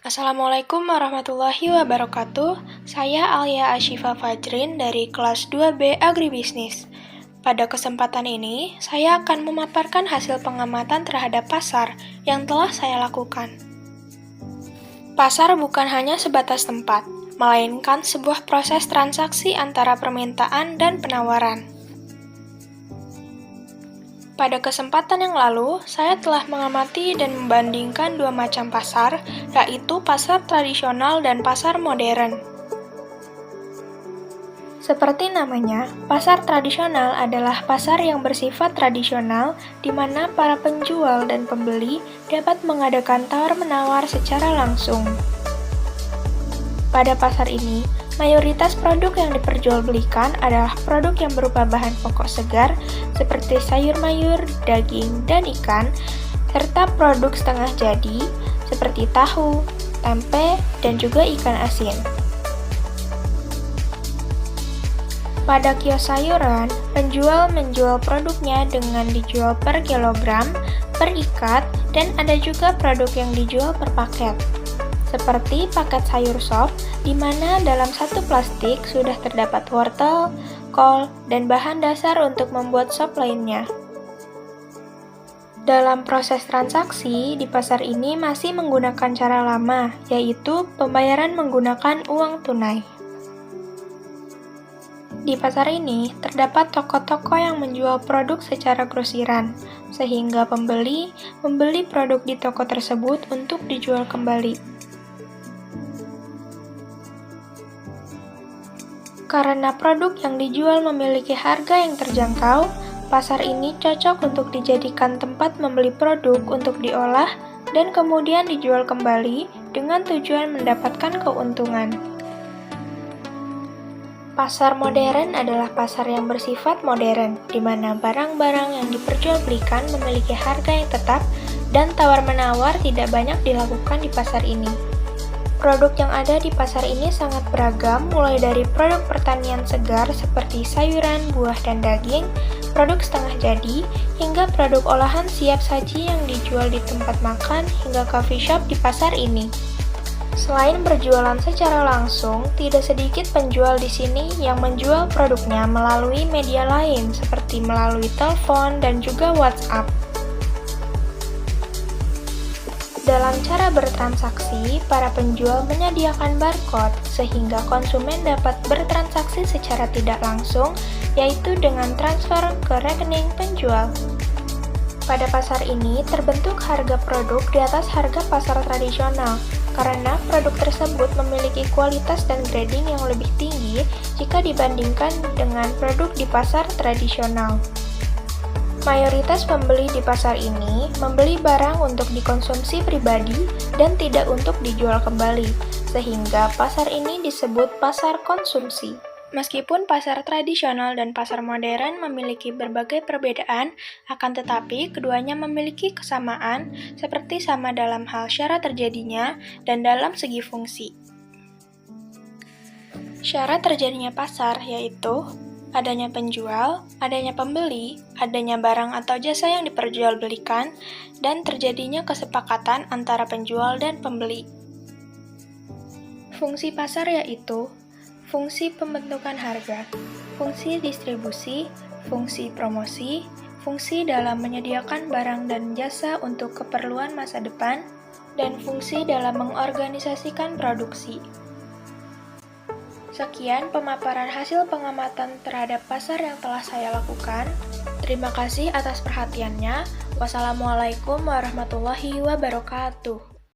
Assalamualaikum warahmatullahi wabarakatuh. Saya Alia Ashifa Fajrin dari kelas 2B Agribisnis. Pada kesempatan ini, saya akan memaparkan hasil pengamatan terhadap pasar yang telah saya lakukan. Pasar bukan hanya sebatas tempat, melainkan sebuah proses transaksi antara permintaan dan penawaran. Pada kesempatan yang lalu, saya telah mengamati dan membandingkan dua macam pasar, yaitu pasar tradisional dan pasar modern. Seperti namanya, pasar tradisional adalah pasar yang bersifat tradisional, di mana para penjual dan pembeli dapat mengadakan tawar-menawar secara langsung. Pada pasar ini, mayoritas produk yang diperjualbelikan adalah produk yang berupa bahan pokok segar seperti sayur mayur, daging, dan ikan, serta produk setengah jadi seperti tahu, tempe, dan juga ikan asin. Pada kios sayuran, penjual menjual produknya dengan dijual per kilogram, per ikat, dan ada juga produk yang dijual per paket. Seperti paket sayur sop, di mana dalam satu plastik sudah terdapat wortel, kol, dan bahan dasar untuk membuat sop lainnya. Dalam proses transaksi, di pasar ini masih menggunakan cara lama, yaitu pembayaran menggunakan uang tunai. Di pasar ini, terdapat toko-toko yang menjual produk secara grosiran, sehingga pembeli membeli produk di toko tersebut untuk dijual kembali. Karena produk yang dijual memiliki harga yang terjangkau, pasar ini cocok untuk dijadikan tempat membeli produk untuk diolah dan kemudian dijual kembali dengan tujuan mendapatkan keuntungan. Pasar modern adalah pasar yang bersifat modern, di mana barang-barang yang diperjualbelikan memiliki harga yang tetap dan tawar-menawar tidak banyak dilakukan di pasar ini. Produk yang ada di pasar ini sangat beragam, mulai dari produk pertanian segar seperti sayuran, buah, dan daging, produk setengah jadi, hingga produk olahan siap saji yang dijual di tempat makan hingga coffee shop di pasar ini. Selain berjualan secara langsung, tidak sedikit penjual di sini yang menjual produknya melalui media lain seperti melalui telepon dan juga WhatsApp. Dalam cara bertransaksi, para penjual menyediakan barcode sehingga konsumen dapat bertransaksi secara tidak langsung, yaitu dengan transfer ke rekening penjual. Pada pasar ini, terbentuk harga produk di atas harga pasar tradisional, karena produk tersebut memiliki kualitas dan grading yang lebih tinggi jika dibandingkan dengan produk di pasar tradisional. Mayoritas pembeli di pasar ini membeli barang untuk dikonsumsi pribadi dan tidak untuk dijual kembali, sehingga pasar ini disebut pasar konsumsi. Meskipun pasar tradisional dan pasar modern memiliki berbagai perbedaan, akan tetapi keduanya memiliki kesamaan seperti sama dalam hal syarat terjadinya dan dalam segi fungsi. Syarat terjadinya pasar yaitu adanya penjual, adanya pembeli, adanya barang atau jasa yang diperjualbelikan, dan terjadinya kesepakatan antara penjual dan pembeli. Fungsi pasar yaitu fungsi pembentukan harga, fungsi distribusi, fungsi promosi, fungsi dalam menyediakan barang dan jasa untuk keperluan masa depan, dan fungsi dalam mengorganisasikan produksi. Sekian pemaparan hasil pengamatan terhadap pasar yang telah saya lakukan. Terima kasih atas perhatiannya. Wassalamualaikum warahmatullahi wabarakatuh.